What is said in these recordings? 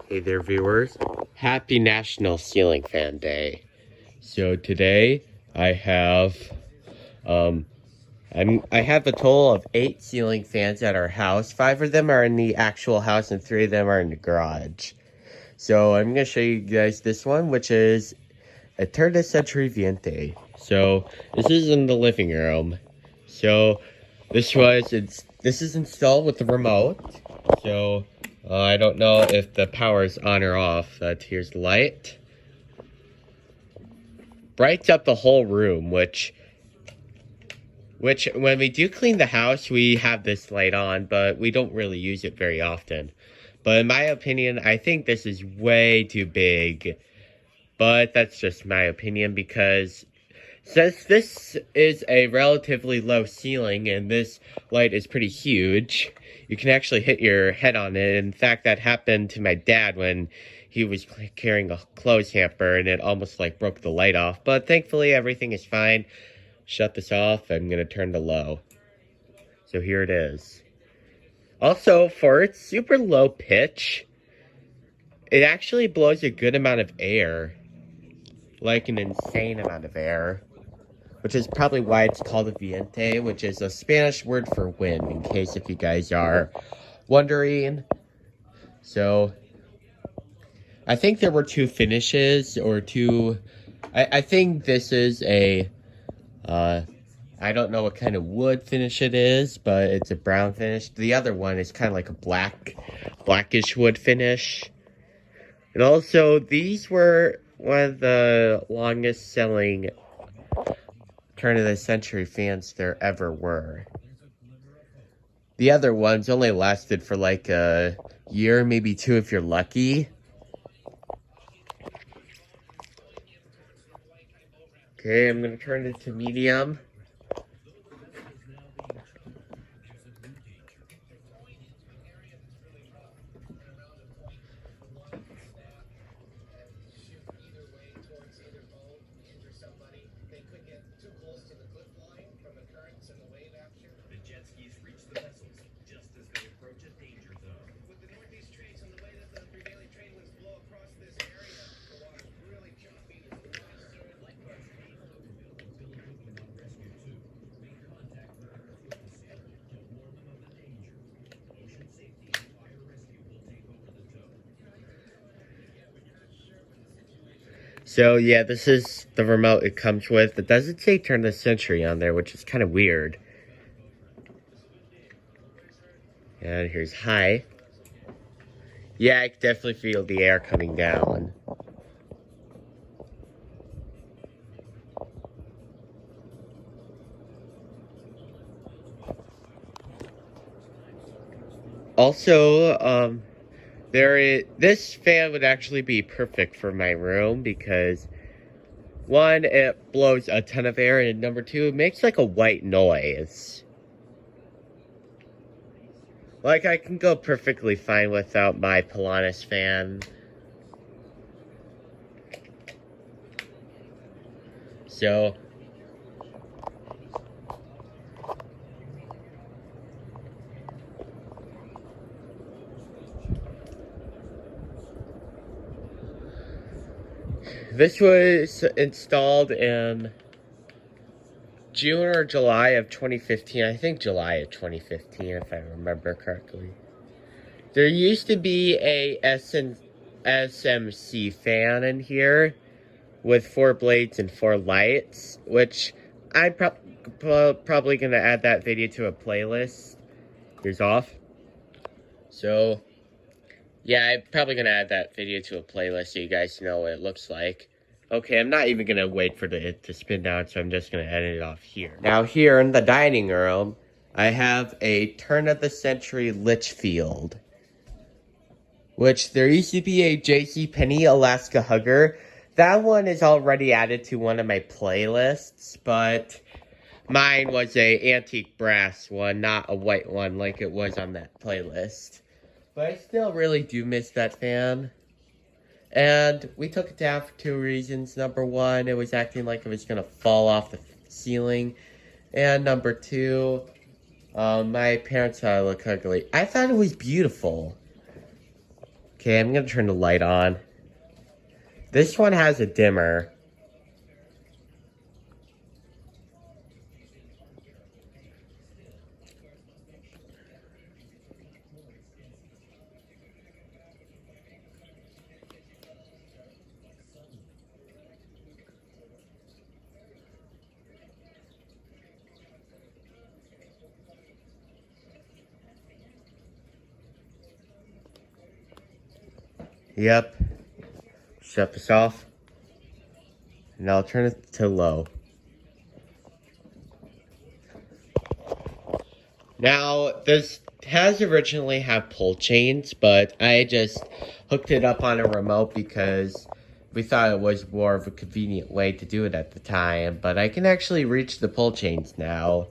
Hey there, viewers. Happy National Ceiling Fan Day. So today I have um I have a total of 8 ceiling fans at our house. 5 of them are in the actual house and 3 of them are in the garage. So I'm gonna show you guys this one, which is a turn of century Viente. So this is in the living room. So this is installed with the remote. So I don't know if the power is on or off. Here's the light. Brights up the whole room, which when we do clean the house, we have this light on, but we don't really use it very often. But in my opinion, I think this is way too big. But that's just my opinion because since this is a relatively low ceiling and this light is pretty huge, you can actually hit your head on it. In fact, that happened to my dad when he was carrying a clothes hamper and it almost like broke the light off. But thankfully, everything is fine. Shut this off. I'm going to turn to low. So here it is. Also, for its super low pitch, it actually blows a good amount of air. Like an insane amount of air. Which is probably why it's called a viente, which is a Spanish word for wind, in case if you guys are wondering. So, I think there were 2 finishes, or 2... I think this is a... I don't know what kind of wood finish it is, but it's a brown finish. The other one is kind of like a blackish wood finish. And also, these were one of the longest selling turn of the century fans there ever were. The other ones only lasted for like a year, maybe 2 if you're lucky. Okay, I'm gonna turn it to medium. So yeah, this is the remote it comes with. It doesn't say turn of the century on there, which is kind of weird. And here's high. Yeah, I can definitely feel the air coming down. Also, this fan would actually be perfect for my room because 1, it blows a ton of air, and number 2, it makes like a white noise. Like, I can go perfectly fine without my Polaris fan. So, this was installed in June or July of 2015. I think July of 2015, if I remember correctly. There used to be a SMC fan in here with 4 blades and 4 lights, which I'm probably going to add that video to a playlist. Here's off. So, yeah, I'm probably going to add that video to a playlist so you guys know what it looks like. Okay, I'm not even going to wait for it to spin down, so I'm just going to edit it off here. Now here in the dining room, I have a turn-of-the-century Litchfield. Which, there used to be a JCPenney Alaska Hugger. That one is already added to one of my playlists, but mine was a antique brass one, not a white one like it was on that playlist. But I still really do miss that fan. And we took it down for 2 reasons. Number 1, it was acting like it was going to fall off the ceiling. And number 2, my parents thought it looked ugly. I thought it was beautiful. Okay, I'm gonna turn the light on. This one has a dimmer. Yep. Shut this off. And I'll turn it to low. Now, this has originally had pull chains, but I just hooked it up on a remote because we thought it was more of a convenient way to do it at the time. But I can actually reach the pull chains now.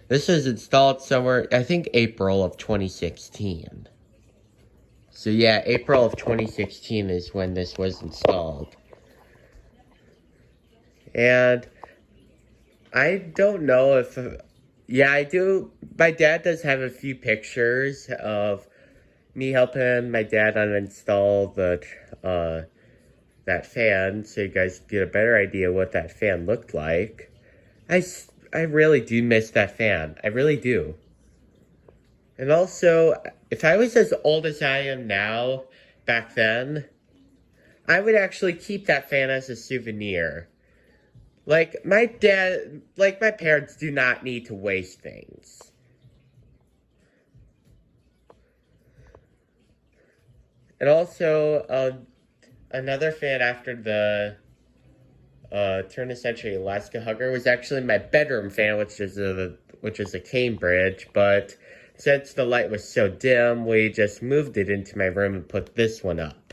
This was installed somewhere, I think April of 2016. So yeah, April of 2016 is when this was installed. And I don't know if, yeah, I do. My dad does have a few pictures of me helping my dad uninstall that fan, so you guys get a better idea what that fan looked like. I really do miss that fan. I really do. And also, if I was as old as I am now, back then, I would actually keep that fan as a souvenir. Like, my parents do not need to waste things. And also, another fan after the turn of century Alaska Hugger was actually my bedroom fan, which is a Cambridge, but since the light was so dim, we just moved it into my room and put this one up.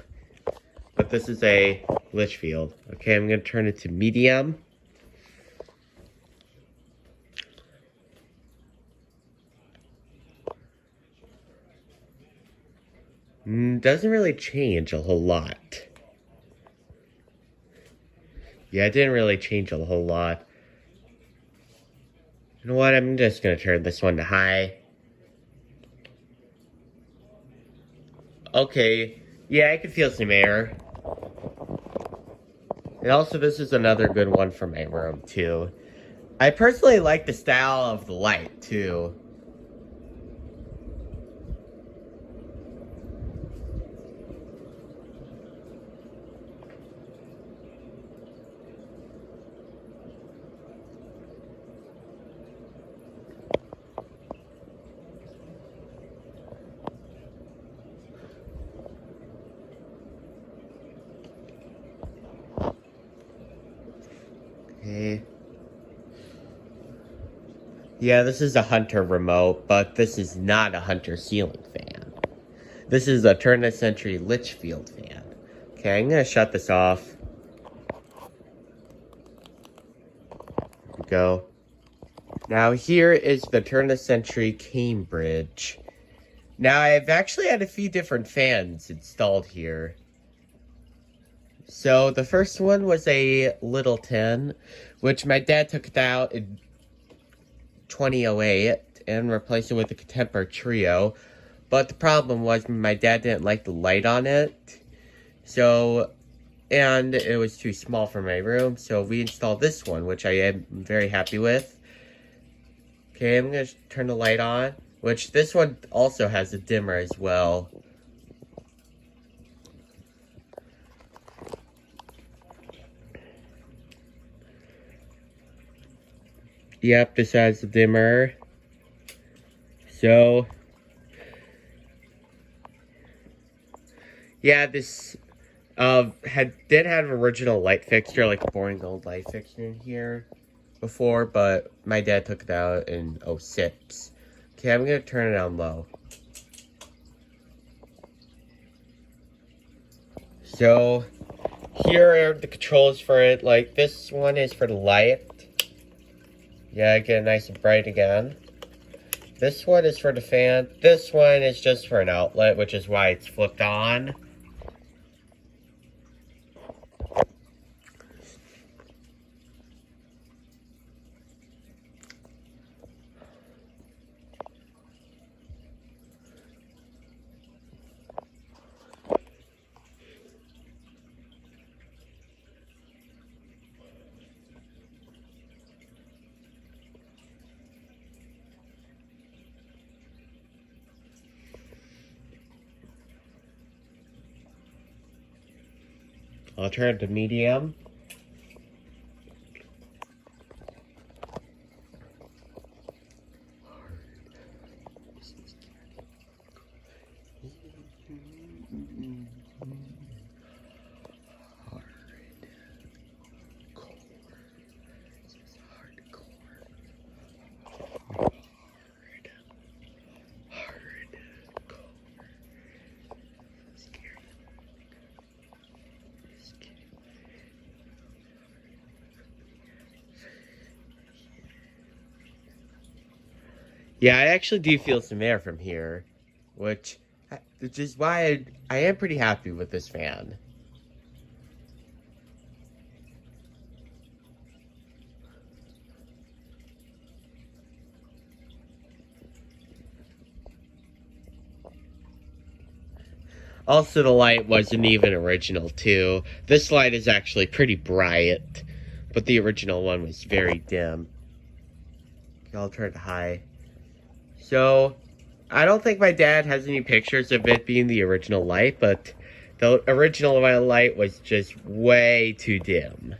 But this is a Litchfield. Okay, I'm gonna turn it to medium. Doesn't really change a whole lot. Yeah, it didn't really change a whole lot. You know what? I'm just gonna turn this one to high. Okay. Yeah, I can feel some air. And also, this is another good one for my room, too. I personally like the style of the light, too. Okay. Yeah, this is a Hunter remote, but this is not a Hunter ceiling fan. This is a turn-of-century Litchfield fan. Okay, I'm gonna shut this off. There we go. Now here is the turn-of-century Cambridge. Now I've actually had a few different fans installed here. So the first one was a Littleton, which my dad took out in 2008 and replaced it with a Contemporary Trio. But the problem was my dad didn't like the light on it. And it was too small for my room, so we installed this one, which I am very happy with. Okay, I'm going to turn the light on, which this one also has a dimmer as well. Yep, this has a dimmer. So, yeah, this did have an original light fixture, like a boring gold light fixture in here before, but my dad took it out in 2006. Okay, I'm gonna turn it on low. So, here are the controls for it. Like, this one is for the light. Yeah, get it nice and bright again. This one is for the fan. This one is just for an outlet, which is why it's flipped on. I'll turn it to medium. Yeah, I actually do feel some air from here, which is why I am pretty happy with this fan. Also, the light wasn't even original, too. This light is actually pretty bright, but the original one was very dim. Okay, I'll turn it high. So, I don't think my dad has any pictures of it being the original light, but the original light was just way too dim.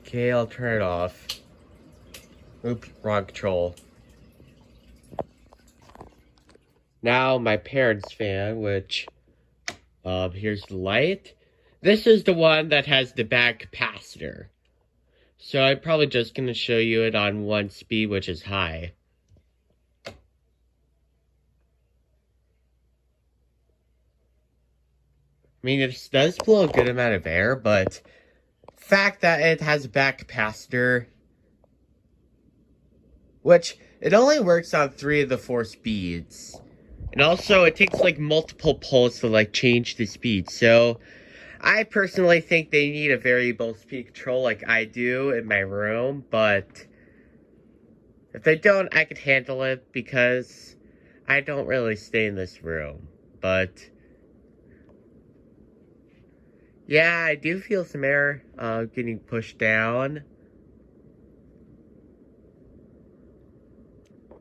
Okay, I'll turn it off. Oops, wrong control. Now my parents' fan, which, here's the light. This is the one that has the back capacitor. So I'm probably just going to show you it on one speed, which is high. I mean, it does blow a good amount of air, but the fact that it has a back capacitor, which it only works on 3 of the 4 speeds. And also, it takes, like, multiple pulls to, like, change the speed. So, I personally think they need a variable speed control like I do in my room. But, if they don't, I could handle it because I don't really stay in this room. But, yeah, I do feel some air getting pushed down.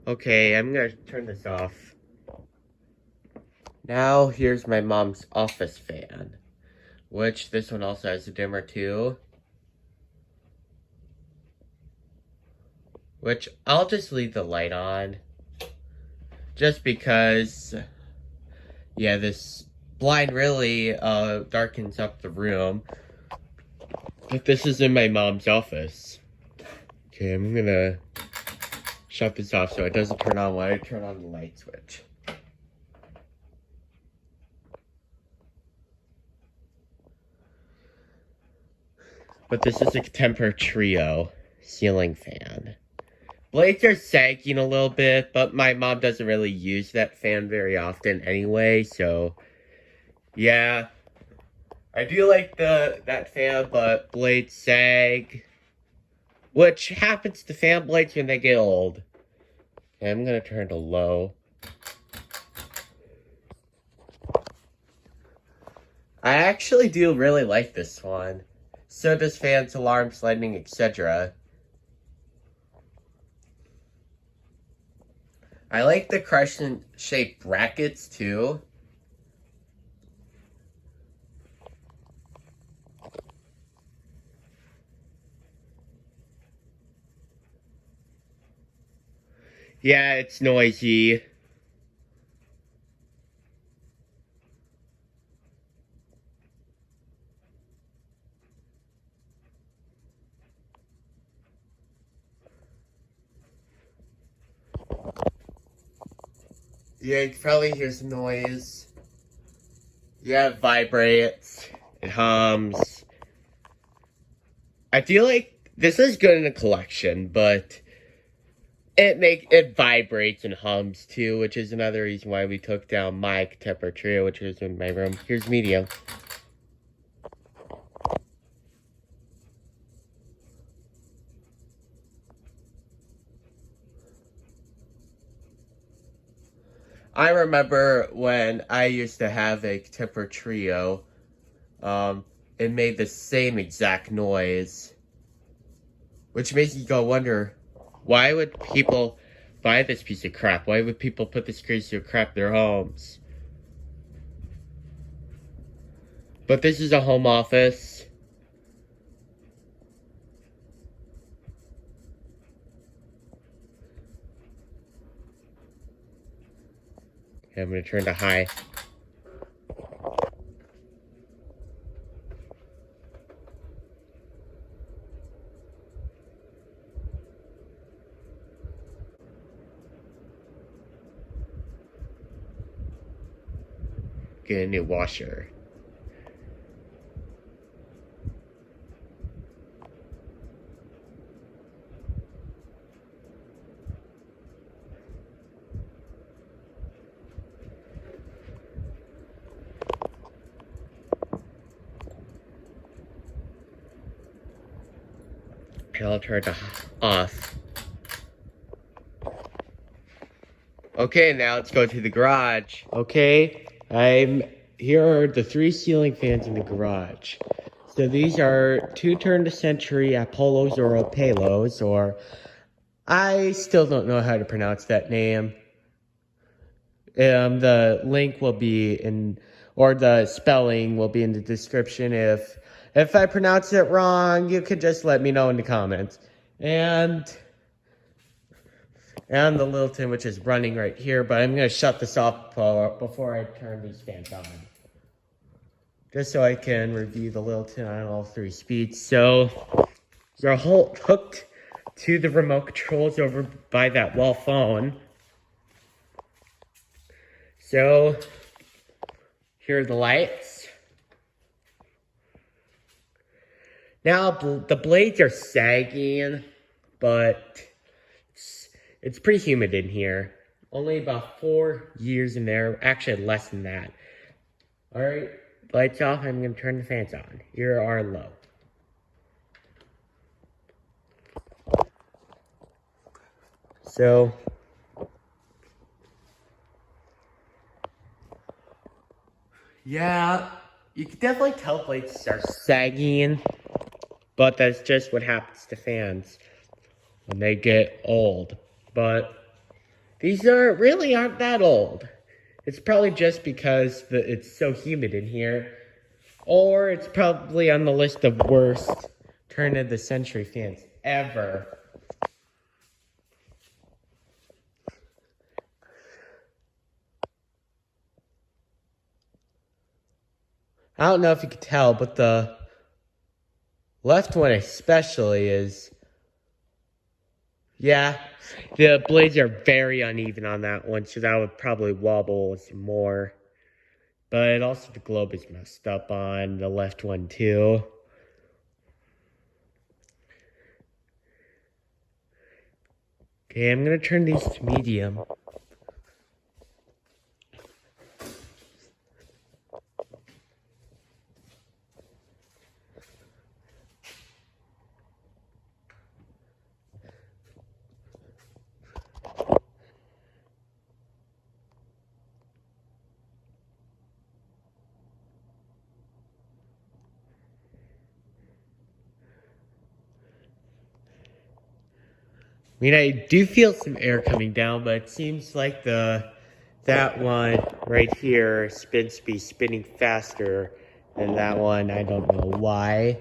Okay, I'm gonna turn this off. Now, here's my mom's office fan, which this one also has a dimmer too. Which, I'll just leave the light on. Just because, yeah, this blind really darkens up the room. But this is in my mom's office. Okay, I'm gonna shut this off so it doesn't turn on when I turn on the light switch. But this is a Tempur Trio ceiling fan. Blades are sagging a little bit, but my mom doesn't really use that fan very often anyway, so yeah. I do like that fan, but blades sag, which happens to fan blades when they get old. Okay, I'm gonna turn to low. I actually do really like this one. So does fans, alarms, lightning, etc. I like the crescent-shaped brackets, too. Yeah, it's noisy. Yeah, you can probably hear some noise. Yeah, it vibrates. It hums. I feel like This is good in a collection, but it vibrates and hums too, which is another reason why we took down my Temper Trio, which is in my room. Here's medium. I remember when I used to have a Temper Trio, it made the same exact noise. Which makes you go wonder, why would people buy this piece of crap? Why would people put this piece of crap in their homes? But this is a home office. Okay, I'm going to turn to high. Get a new washer. And I'll turn it off. Okay, now let's go to the garage. Okay, here are the 3 ceiling fans in the garage. So these are 2 turn of century Apollos or Apelos, or I still don't know how to pronounce that name. The link will be in, or the spelling will be in the description. If I pronounce it wrong, you could just let me know in the comments. And the Littleton, which is running right here, but I'm going to shut this off before I turn these fans on. Just so I can review the Littleton on all 3 speeds. So, they're hooked to the remote controls over by that wall phone. So, here are the lights. Now, the blades are sagging, but it's pretty humid in here. Only about 4 years in there. Actually, less than that. Alright, lights off. I'm going to turn the fans on. Here are low. So, yeah, you can definitely tell blades are sagging, but that's just what happens to fans when they get old. But these really aren't that old. It's probably just because it's so humid in here, or it's probably on the list of worst turn of the century fans ever. I don't know if you could tell, but the left one especially is, yeah, the blades are very uneven on that one, so that would probably wobble some more. But also the globe is messed up on the left one too. Okay, I'm gonna turn these to medium. I mean, I do feel some air coming down, but it seems like that one right here be spinning faster than that one. I don't know why.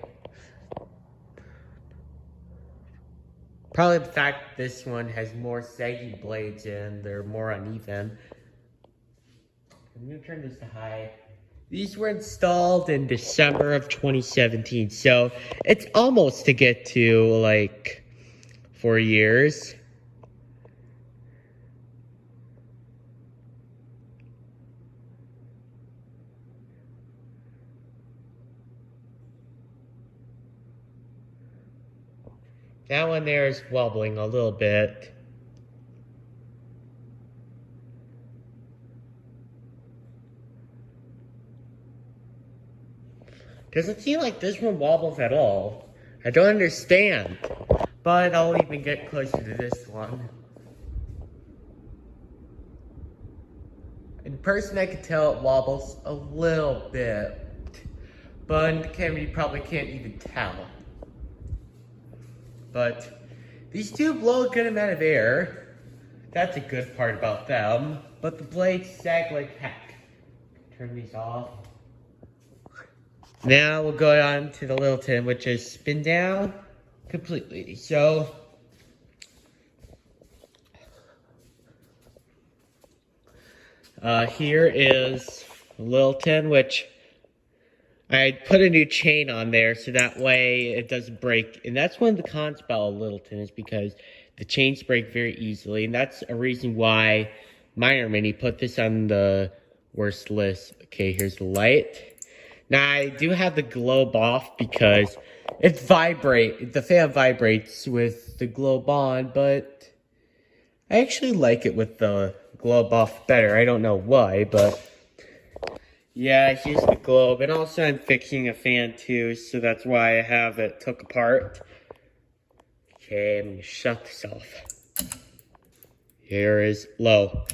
Probably the fact this one has more saggy blades and they're more uneven. I'm gonna turn this to high. These were installed in December of 2017, so it's almost to get to like 4 years. That one there is wobbling a little bit. Doesn't seem like this one wobbles at all. I don't understand. But I'll even get closer to this one. In person, I could tell it wobbles a little bit. But in the camera, you probably can't even tell. But these two blow a good amount of air. That's a good part about them. But the blades sag like heck. Turn these off. Now we'll go on to the Littleton, which is spin down completely. So here is Littleton, which I put a new chain on there so that way it doesn't break. And that's one of the cons about a Littleton, is because the chains break very easily. And that's a reason why Miner Mini put this on the worst list. Okay, here's the light. Now, I do have the globe off because the fan vibrates with the globe on, but I actually like it with the globe off better. I don't know why, but yeah, here's the globe. And also I'm fixing a fan too, so that's why I have it took apart. Okay, I'm gonna shut this off. Here is low.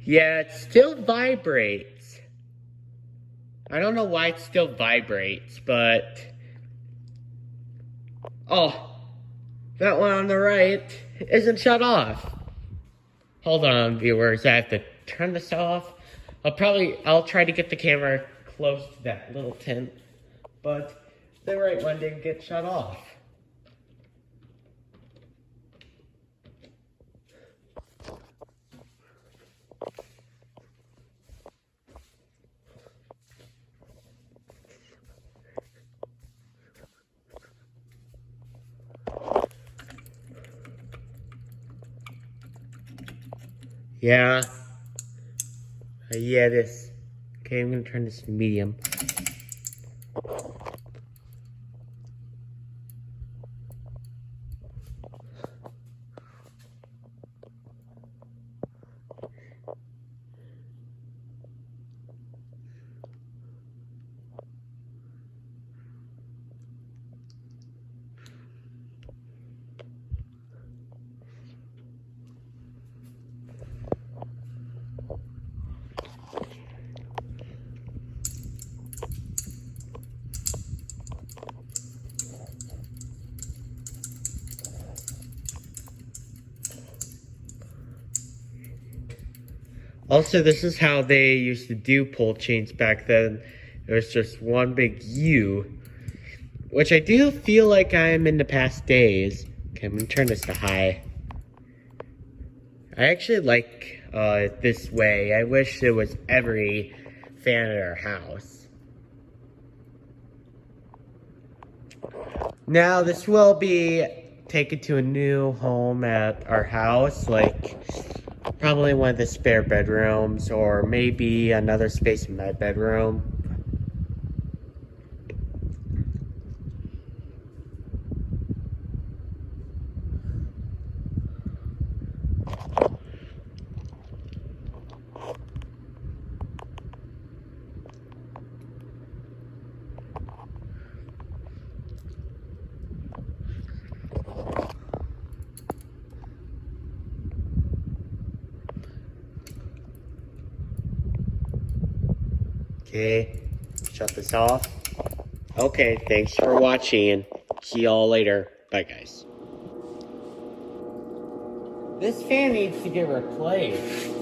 Yeah, it still vibrates. I don't know why it still vibrates, but... Oh, that one on the right isn't shut off. Hold on, viewers, I have to turn this off. I'll try to get the camera close to that Littleton, but the right one didn't get shut off. Yeah. Yeah, this. Okay, I'm gonna turn this to medium. Also, this is how they used to do pull chains back then. It was just one big U, which I do feel like I am in the past days. Okay, I'm gonna turn this to high. I actually like it this way. I wish it was every fan at our house. Now, this will be taken to a new home at our house, like probably one of the spare bedrooms, or maybe another space in my bedroom. Okay, shut this off. Okay, thanks for watching. See y'all later. Bye, guys. This fan needs to get replaced.